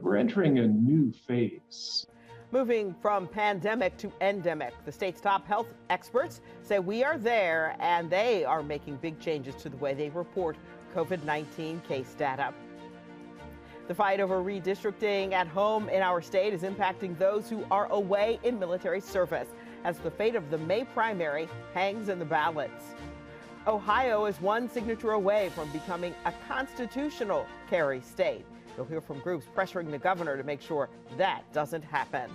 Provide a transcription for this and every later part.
we're entering a new phase. Moving from pandemic to endemic, the state's top health experts say we are there, and they are making big changes to the way they report COVID-19 case data. The fight over redistricting at home in our state is impacting those who are away in military service, as the fate of the May primary hangs in the balance. Ohio is one signature away from becoming a constitutional carry state. You'll hear from groups pressuring the governor to make sure that doesn't happen.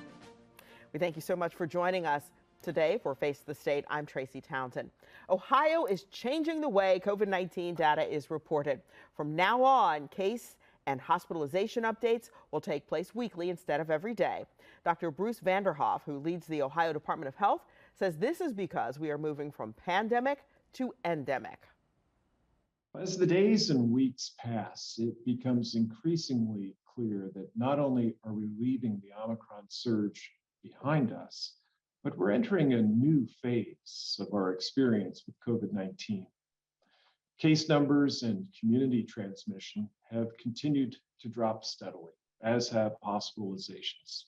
We thank you so much for joining us today for Face the State. I'm Tracy Townsend. Ohio is changing the way COVID-19 data is reported. From now on, case and hospitalization updates will take place weekly instead of every day. Dr. Bruce Vanderhoff, who leads the Ohio Department of Health, says this is because we are moving from pandemic to endemic. As the days and weeks pass, it becomes increasingly clear that not only are we leaving the Omicron surge behind us, but we're entering a new phase of our experience with COVID-19. Case numbers and community transmission have continued to drop steadily, as have hospitalizations.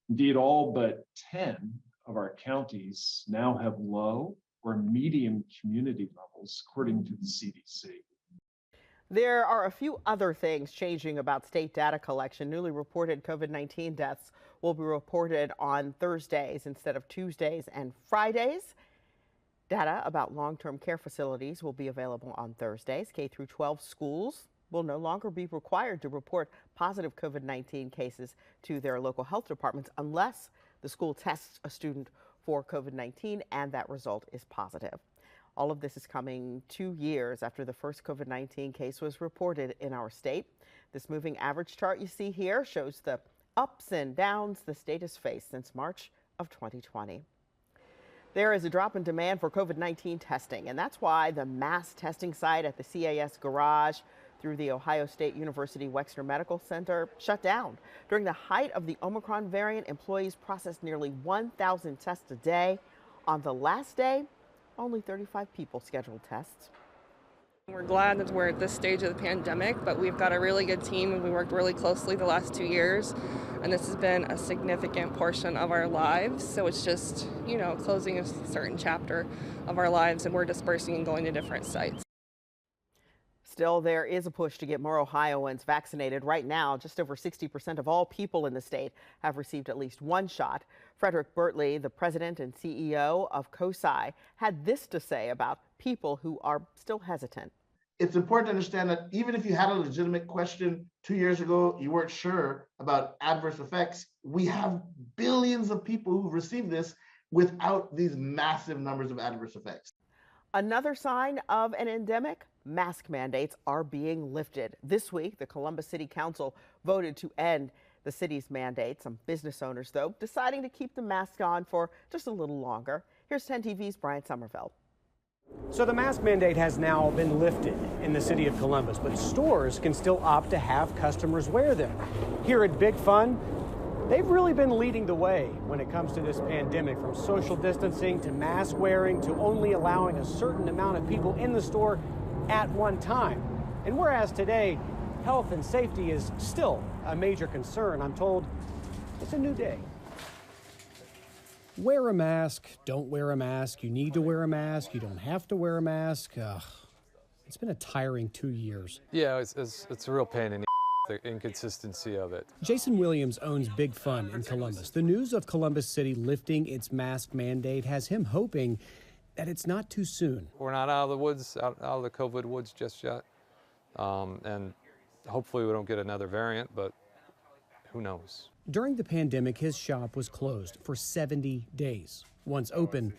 Indeed, all but 10 of our counties now have low or medium community levels, according to the CDC. There are a few other things changing about state data collection. Newly reported COVID-19 deaths will be reported on Thursdays instead of Tuesdays and Fridays. Data about long-term care facilities will be available on Thursdays. K through 12 schools will no longer be required to report positive COVID-19 cases to their local health departments unless the school tests a student for COVID-19 and that result is positive. All of this is coming 2 years after the first COVID-19 case was reported in our state. This moving average chart you see here shows the ups and downs the state has faced since March of 2020. There is a drop in demand for COVID-19 testing, and that's why the mass testing site at the CAS garage through the Ohio State University Wexner Medical Center shut down. During the height of the Omicron variant, employees processed nearly 1,000 tests a day. On the last day, only 35 people scheduled tests. We're glad that we're at this stage of the pandemic, but we've got a really good team and we worked really closely the last 2 years. And this has been a significant portion of our lives. So it's just, closing a certain chapter of our lives, and we're dispersing and going to different sites. Still, there is a push to get more Ohioans vaccinated. Right now, just over 60% of all people in the state have received at least one shot. Frederick Bertley, the president and CEO of COSI, had this to say about people who are still hesitant. It's important to understand that even if you had a legitimate question 2 years ago, you weren't sure about adverse effects, we have billions of people who've received this without these massive numbers of adverse effects. Another sign of an endemic, mask mandates are being lifted. This week, the Columbus City Council voted to end the city's mandate. Some business owners, though, deciding to keep the mask on for just a little longer. Here's 10 TV's Brian Somerville. So the mask mandate has now been lifted in the city of Columbus, but stores can still opt to have customers wear them. Here at Big Fun, they've really been leading the way when it comes to this pandemic, from social distancing to mask wearing to only allowing a certain amount of people in the store at one time. And whereas today, health and safety is still a major concern, I'm told it's a new day. Wear a mask, don't wear a mask, you need to wear a mask, you don't have to wear a mask. It's been a tiring 2 years. Yeah, it's a real pain in the inconsistency of it. Jason Williams owns Big Fun in Columbus. The news of Columbus City lifting its mask mandate has him hoping that it's not too soon. We're not out of the woods, out of the COVID woods just yet. And hopefully we don't get another variant, but who knows? During the pandemic, his shop was closed for 70 days. Once open,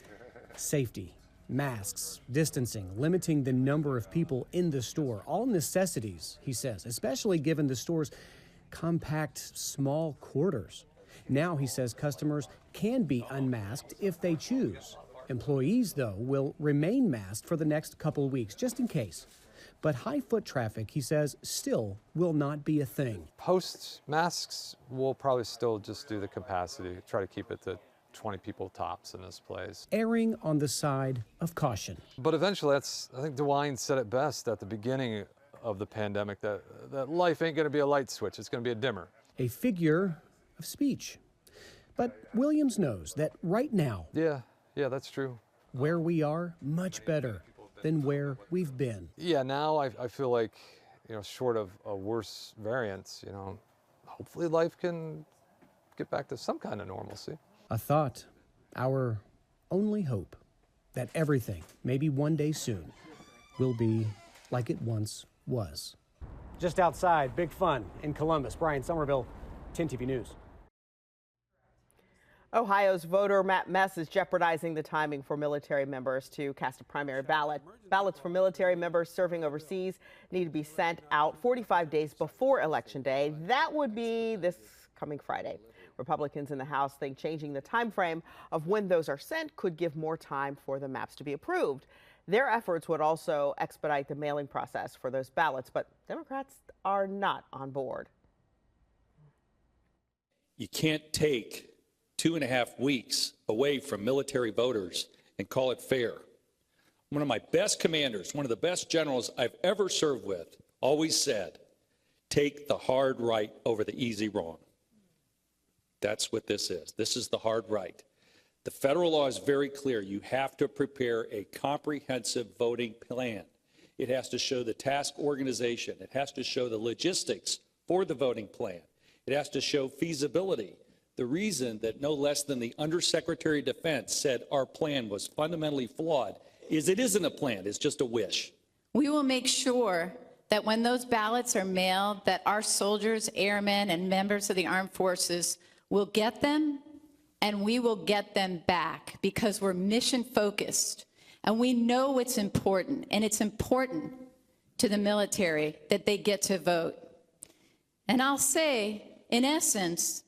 safety, masks, distancing, limiting the number of people in the store, all necessities, he says, especially given the store's compact, small quarters. Now, he says, customers can be unmasked if they choose. Employees, though, will remain masked for the next couple weeks, just in case. But high foot traffic, he says, still will not be a thing. Post masks, we'll probably still just do the capacity, try to keep it to 20 people tops in this place. Erring on the side of caution. But eventually, I think DeWine said it best at the beginning of the pandemic, that life ain't going to be a light switch, it's going to be a dimmer. a figure of speech. But Williams knows that right now, Yeah, that's true. where we are, much better than where we've been. Yeah, now I feel like, short of a worse variant, hopefully life can get back to some kind of normalcy. A thought, our only hope, that everything, maybe one day soon, will be like it once was. Just outside, big fun in Columbus. Brian Somerville, 10 TV News. Ohio's voter map mess is jeopardizing the timing for military members to cast a primary ballot. Ballots for military members serving overseas need to be sent out 45 days before Election Day. That would be this coming Friday. Republicans in the House think changing the time frame of when those are sent could give more time for the maps to be approved. Their efforts would also expedite the mailing process for those ballots, but Democrats are not on board. You can't take 2.5 weeks away from military voters and call it fair. One of my best commanders, one of the best generals I've ever served with, always said, take the hard right over the easy wrong. That's what this is. This is the hard right. The federal law is very clear. You have to prepare a comprehensive voting plan. It has to show the task organization. It has to show the logistics for the voting plan. It has to show feasibility. The reason that no less than the Undersecretary of Defense said our plan was fundamentally flawed is it isn't a plan, it's just a wish. We will make sure that when those ballots are mailed, that our soldiers, airmen, and members of the armed forces will get them, and we will get them back because we're mission focused and we know it's important, and it's important to the military that they get to vote. And I'll say, in essence,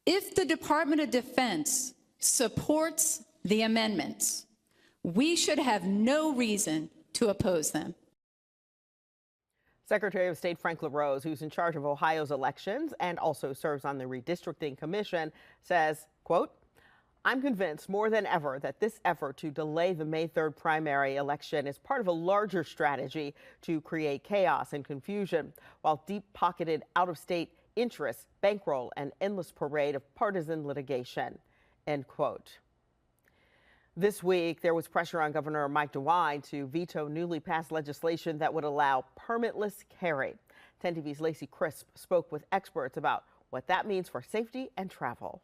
if the Department of Defense supports the amendments, we should have no reason to oppose them. Secretary of State Frank LaRose, who's in charge of Ohio's elections and also serves on the Redistricting Commission, says, quote, I'm convinced more than ever that this effort to delay the May 3rd primary election is part of a larger strategy to create chaos and confusion, while deep-pocketed out-of-state interests bankroll an endless parade of partisan litigation, end quote. This week, there was pressure on Governor Mike DeWine to veto newly passed legislation that would allow permitless carry. 10 TV's Lacey Crisp spoke with experts about what that means for safety and travel.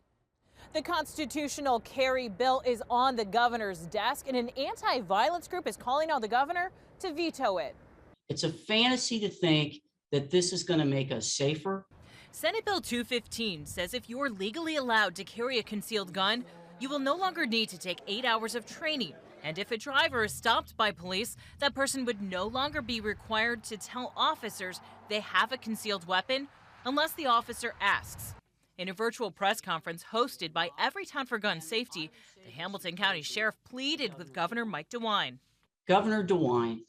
The constitutional carry bill is on the governor's desk, and an anti-violence group is calling on the governor to veto it. It's a fantasy to think that this is going to make us safer. Senate Bill 215 says if you're legally allowed to carry a concealed gun, you will no longer need to take 8 hours of training. And if a driver is stopped by police, that person would no longer be required to tell officers they have a concealed weapon unless the officer asks. In a virtual press conference hosted by Everytown for Gun Safety, the Hamilton County Sheriff pleaded with Governor Mike DeWine. Governor DeWine,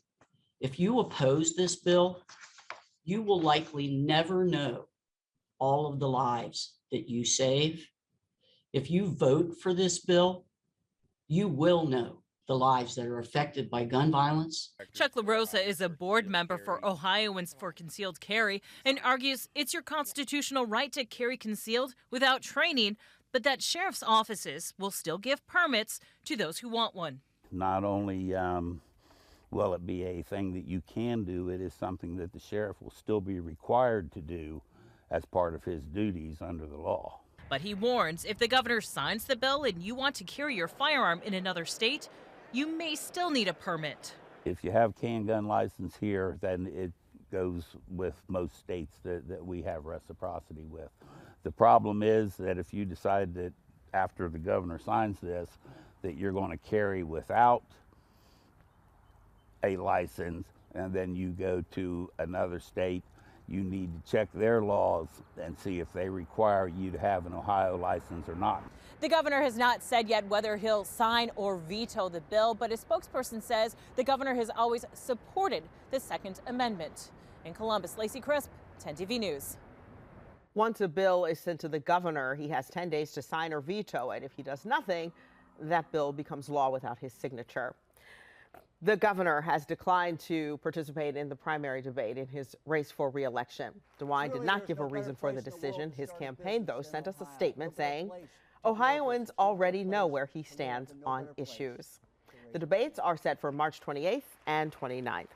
if you oppose this bill, you will likely never know all of the lives that you save. If you vote for this bill, you will know the lives that are affected by gun violence. Chuck LaRosa is a board member for Ohioans for Concealed Carry and argues it's your constitutional right to carry concealed without training, but that sheriff's offices will still give permits to those who want one. Not only will it be a thing that you can do, it is something that the sheriff will still be required to do as part of his duties under the law. But he warns if the governor signs the bill and you want to carry your firearm in another state, you may still need a permit. If you have can-gun license here, then it goes with most states that we have reciprocity with. The problem is that if you decide that after the governor signs this, that you're going to carry without a license, and then you go to another state, you need to check their laws and see if they require you to have an Ohio license or not. The governor has not said yet whether he'll sign or veto the bill, but a spokesperson says the governor has always supported the Second Amendment. In Columbus, Lacey Crisp, 10 TV News. Once a bill is sent to the governor, he has 10 days to sign or veto it. If he does nothing, that bill becomes law without his signature. The governor has declined to participate in the primary debate in his race for re-election. DeWine did not give a reason for the decision. His campaign, though, sent us a statement saying Ohioans already know where he stands on issues. The debates are set for March 28th and 29th.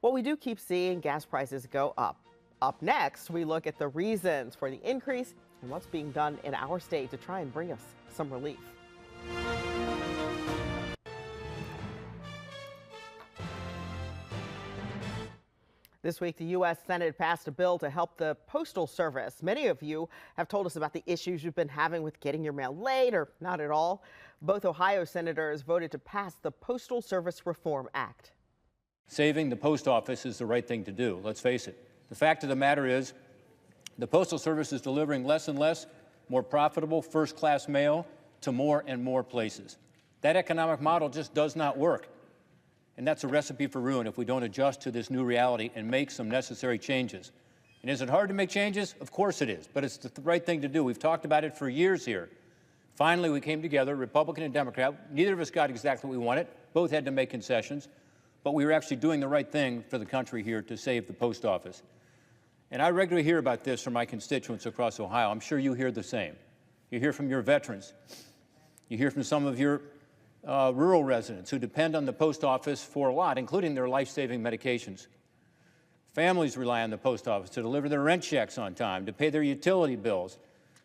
Well, we do keep seeing gas prices go up. Up next, we look at the reasons for the increase and what's being done in our state to try and bring us some relief. This week, the U.S. Senate passed a bill to help the Postal Service. Many of you have told us about the issues you've been having with getting your mail late or not at all. Both Ohio senators voted to pass the Postal Service Reform Act. Saving the post office is the right thing to do, let's face it. The fact of the matter is, the Postal Service is delivering less and less more profitable first-class mail to more and more places. That economic model just does not work. And that's a recipe for ruin if we don't adjust to this new reality and make some necessary changes. And is it hard to make changes? Of course it is, but it's the right thing to do. We've talked about it for years here. Finally, we came together, Republican and Democrat. Neither of us got exactly what we wanted. Both had to make concessions, but we were actually doing the right thing for the country here to save the post office. And I regularly hear about this from my constituents across Ohio. I'm sure you hear the same. You hear from your veterans. You hear from some of your rural residents who depend on the post office for a lot, including their life-saving medications. Families rely on the post office to deliver their rent checks on time, to pay their utility bills,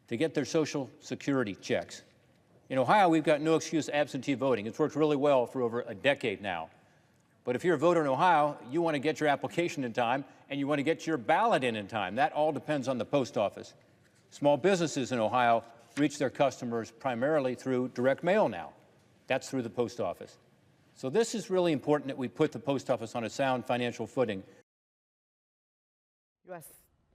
to get their Social Security checks. In Ohio, we've got no excuse absentee voting. It's worked really well for over a decade now. But if you're a voter in Ohio, you want to get your application in time, and you want to get your ballot in time. That all depends on the post office. Small businesses in Ohio reach their customers primarily through direct mail now. That's through the post office. So this is really important that we put the post office on a sound financial footing. U.S.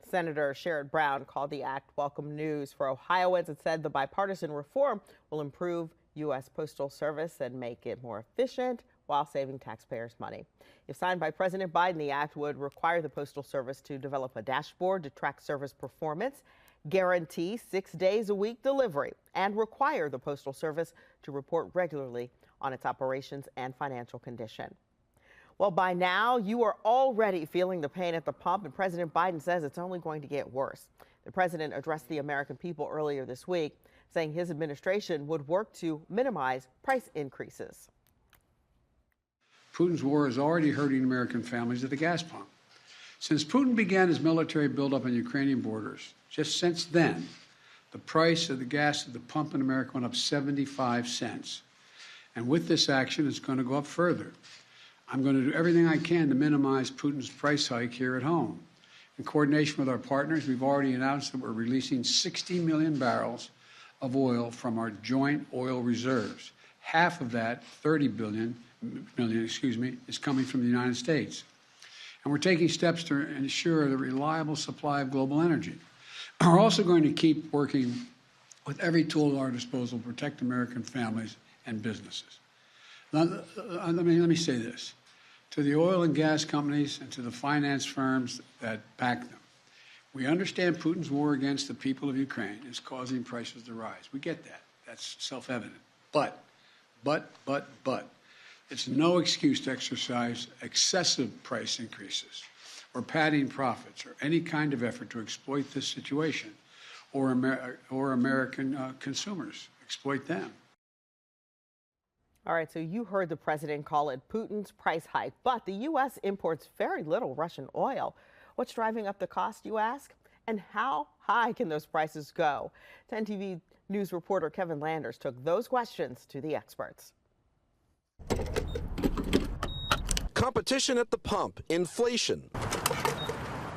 Senator Sherrod Brown called the act welcome news for Ohioans and said the bipartisan reform will improve U.S. Postal Service and make it more efficient while saving taxpayers money. If signed by President Biden, the act would require the Postal Service to develop a dashboard to track service performance, guarantee 6 days a week delivery, and require the Postal Service to report regularly on its operations and financial condition. Well, by now, you are already feeling the pain at the pump, and President Biden says it's only going to get worse. The president addressed the American people earlier this week, saying his administration would work to minimize price increases. Putin's war is already hurting American families at the gas pump. Since Putin began his military buildup on Ukrainian borders, just since then, the price of the gas at the pump in America went up 75 cents. And with this action, it's going to go up further. I'm going to do everything I can to minimize Putin's price hike here at home. In coordination with our partners, we've already announced that we're releasing 60 million barrels of oil from our joint oil reserves. Half of that, 30 million, is coming from the United States. And we're taking steps to ensure the reliable supply of global energy. We're also going to keep working with every tool at our disposal to protect American families and businesses. Now, let me say this. To the oil and gas companies and to the finance firms that back them, we understand Putin's war against the people of Ukraine is causing prices to rise. We get that. That's self-evident. But, it's no excuse to exercise excessive price increases or padding profits or any kind of effort to exploit this situation or American consumers, exploit them. All right, so you heard the president call it Putin's price hike, but the U.S. imports very little Russian oil. What's driving up the cost, you ask? And how high can those prices go? 10 TV News reporter Kevin Landers took those questions to the experts. Competition at the pump, inflation,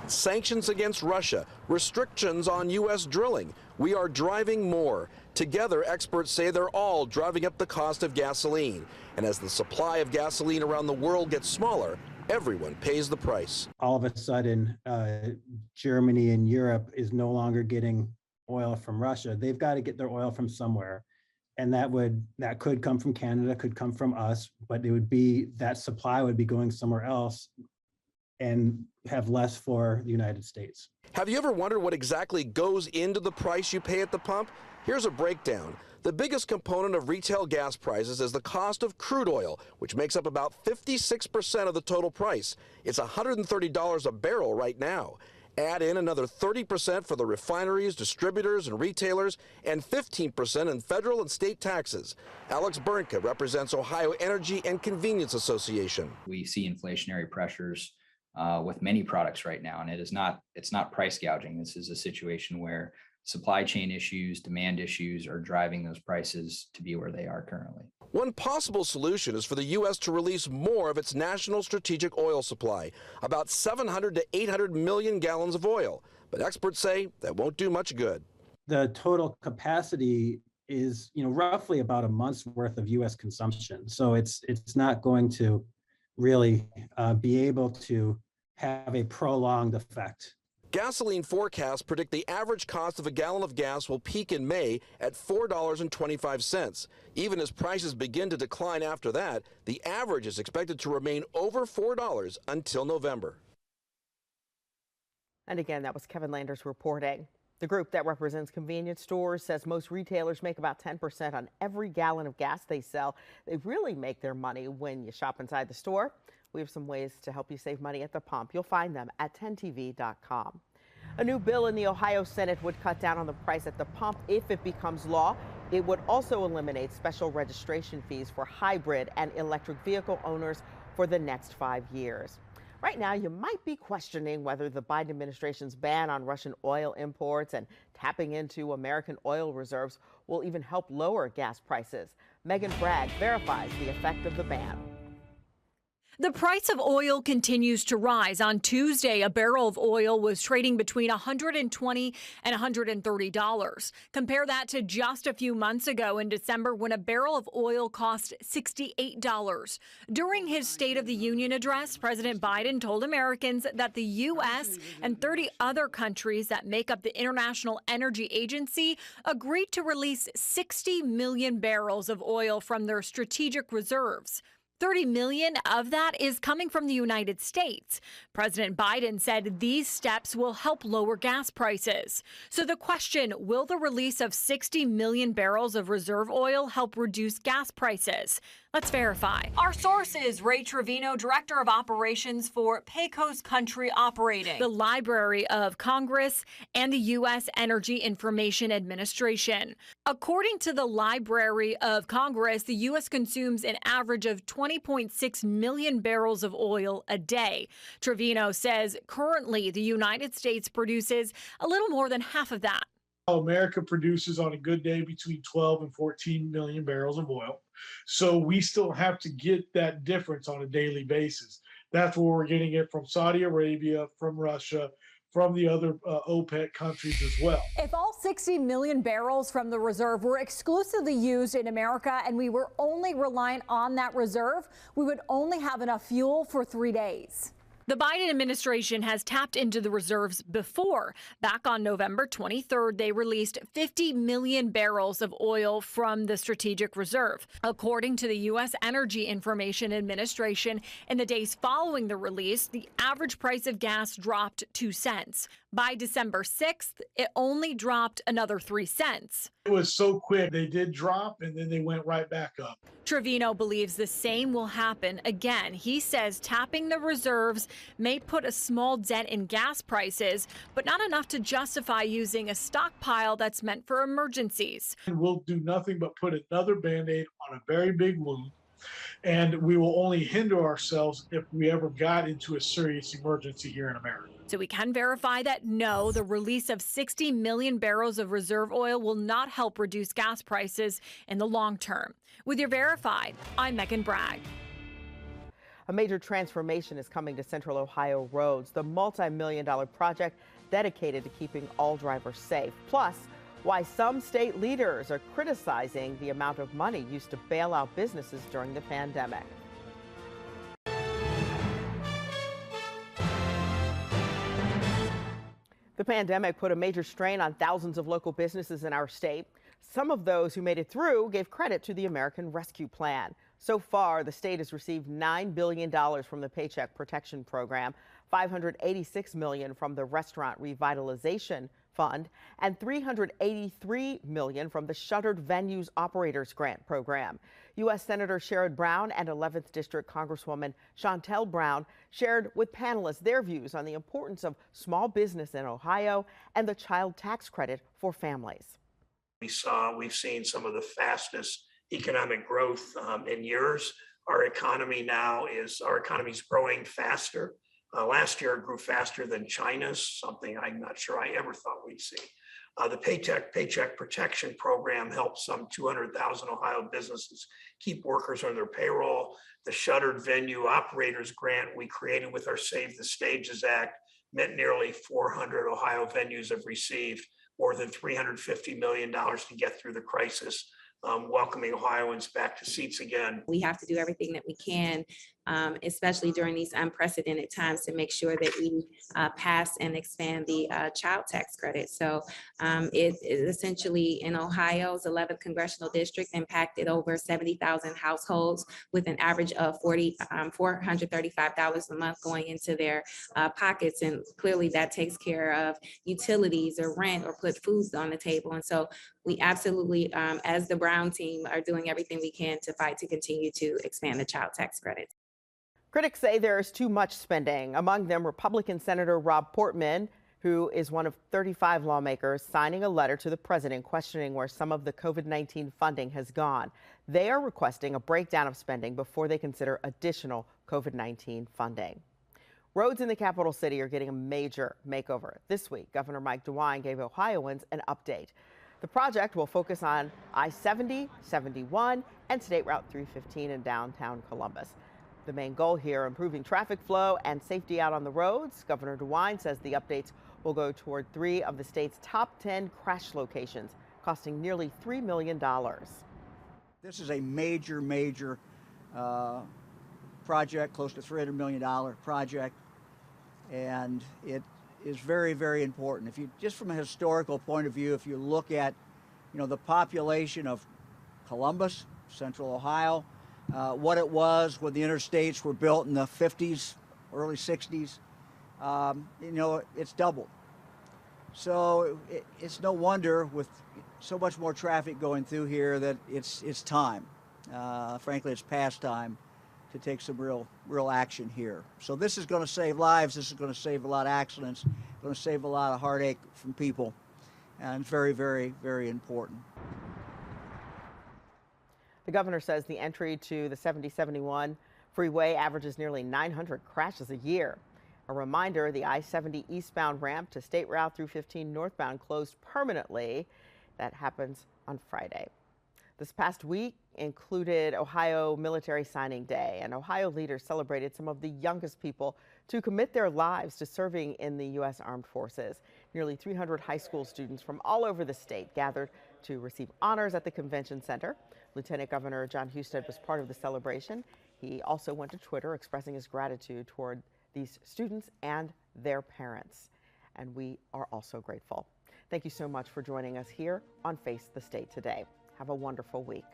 sanctions against Russia, restrictions on U.S. drilling. We are driving more. Together, experts say they're all driving up the cost of gasoline. And as the supply of gasoline around the world gets smaller, everyone pays the price. All of a sudden, Germany and Europe is no longer getting oil from Russia. They've got to get their oil from somewhere. And that could come from Canada, could come from us, but it would be that supply would be going somewhere else and have less for the United States. Have you ever wondered what exactly goes into the price you pay at the pump? Here's a breakdown. The biggest component of retail gas prices is the cost of crude oil, which makes up about 56% of the total price. It's $130 a barrel right now. Add in another 30% for the refineries, distributors, and retailers, and 15% in federal and state taxes. Alex Bernka represents Ohio Energy and Convenience Association. We see inflationary pressures with many products right now, and it's not price gouging. This is a situation where supply chain issues, demand issues are driving those prices to be where they are currently. One possible solution is for the U.S. to release more of its national strategic oil supply, about 700 to 800 million gallons of oil. But experts say that won't do much good. The total capacity is, roughly about a month's worth of U.S. consumption. So it's not going to really be able to have a prolonged effect. Gasoline forecasts predict the average cost of a gallon of gas will peak in May at $4.25. Even as prices begin to decline after that, the average is expected to remain over $4 until November. And again, that was Kevin Landers reporting. The group that represents convenience stores says most retailers make about 10% on every gallon of gas they sell. They really make their money when you shop inside the store. We have some ways to help you save money at the pump. You'll find them at 10tv.com. A new bill in the Ohio Senate would cut down on the price at the pump if it becomes law. It would also eliminate special registration fees for hybrid and electric vehicle owners for the next 5 years. Right now, you might be questioning whether the Biden administration's ban on Russian oil imports and tapping into American oil reserves will even help lower gas prices. Megan Bragg verifies the effect of the ban. The price of oil continues to rise. On Tuesday, a barrel of oil was trading between $120 and $130. Compare that to just a few months ago in December when a barrel of oil cost $68. During his State of the Union address, President Biden told Americans that the U.S. and 30 other countries that make up the International Energy Agency agreed to release 60 million barrels of oil from their strategic reserves. 30 million of that is coming from the United States. President Biden said these steps will help lower gas prices. So the question, will the release of 60 million barrels of reserve oil help reduce gas prices? Let's verify. Our source is Ray Trevino, Director of Operations for Pecos Country Operating, the Library of Congress, and the U.S. Energy Information Administration. According to the Library of Congress, the U.S. consumes an average of 20.6 million barrels of oil a day. Trevino says currently the United States produces a little more than half of that. America produces on a good day between 12 and 14 million barrels of oil. So we still have to get that difference on a daily basis. That's where we're getting it from Saudi Arabia, from Russia, from the other OPEC countries as well. If all 60 million barrels from the reserve were exclusively used in America and we were only reliant on that reserve, we would only have enough fuel for 3 days. The Biden administration has tapped into the reserves before. Back on November 23rd, they released 50 million barrels of oil from the strategic reserve. According to the U.S. Energy Information Administration, in the days following the release, the average price of gas dropped 2 cents. By December 6th, it only dropped another 3 cents. It was so quick. They did drop and then they went right back up. Trevino believes the same will happen again. He says tapping the reserves may put a small dent in gas prices, but not enough to justify using a stockpile that's meant for emergencies. We'll do nothing but put another Band-Aid on a very big wound, and we will only hinder ourselves if we ever got into a serious emergency here in America. So we can verify that no, the release of 60 million barrels of reserve oil will not help reduce gas prices in the long term. With your Verified, I'm Megan Bragg. A major transformation is coming to Central Ohio roads, the multi-million-dollar project dedicated to keeping all drivers safe. Plus, why some state leaders are criticizing the amount of money used to bail out businesses during the pandemic. The pandemic put a major strain on thousands of local businesses in our state. Some of those who made it through gave credit to the American Rescue Plan. So far, the state has received $9 billion from the Paycheck Protection Program, $586 million from the Restaurant Revitalization Fund and $383 million from the Shuttered Venues Operators Grant Program. U.S. Senator Sherrod Brown and 11th District Congresswoman Shontel Brown shared with panelists their views on the importance of small business in Ohio and the child tax credit for families. We've seen some of the fastest economic growth in years. Our economy is growing faster. Last year it grew faster than China's, something I'm not sure I ever thought we'd see. The Paycheck Protection Program helps some 200,000 Ohio businesses keep workers on their payroll. The Shuttered Venue Operators Grant we created with our Save the Stages Act meant nearly 400 Ohio venues have received more than $350 million to get through the crisis, welcoming Ohioans back to seats again. We have to do everything that we can, especially during these unprecedented times, to make sure that we pass and expand the child tax credit. So it essentially in Ohio's 11th congressional district impacted over 70,000 households with an average of $435 a month going into their pockets. And clearly that takes care of utilities or rent or put foods on the table. And so we absolutely, as the Brown team, are doing everything we can to fight to continue to expand the child tax credit. Critics say there is too much spending. Among them, Republican Senator Rob Portman, who is one of 35 lawmakers signing a letter to the president questioning where some of the COVID-19 funding has gone. They are requesting a breakdown of spending before they consider additional COVID-19 funding. Roads in the capital city are getting a major makeover. This week, Governor Mike DeWine gave Ohioans an update. The project will focus on I-70, 71, and State Route 315 in downtown Columbus. The main goal here, improving traffic flow and safety out on the roads. Governor DeWine says the updates will go toward 3 of the state's top 10 crash locations, costing nearly $3 million. This is a major project, close to $300 million project, and it is very important. If you, just from a historical point of view, if you look at, the population of Columbus, Central Ohio, what it was when the interstates were built in the 50s, early 60s, it's doubled. So it's no wonder with so much more traffic going through here that it's time. Frankly, it's past time to take some real action here. So this is going to save lives. This is going to save a lot of accidents. Going to save a lot of heartache from people, and it's very important. The governor says the entry to the 70-71 freeway averages nearly 900 crashes a year. A reminder, the I-70 eastbound ramp to State Route 315 northbound closed permanently. That happens on Friday. This past week included Ohio Military Signing Day, and Ohio leaders celebrated some of the youngest people to commit their lives to serving in the U.S. Armed Forces. Nearly 300 high school students from all over the state gathered to receive honors at the convention center. Lieutenant Governor John Husted was part of the celebration. He also went to Twitter expressing his gratitude toward these students and their parents. And we are also grateful. Thank you so much for joining us here on Face the State today. Have a wonderful week.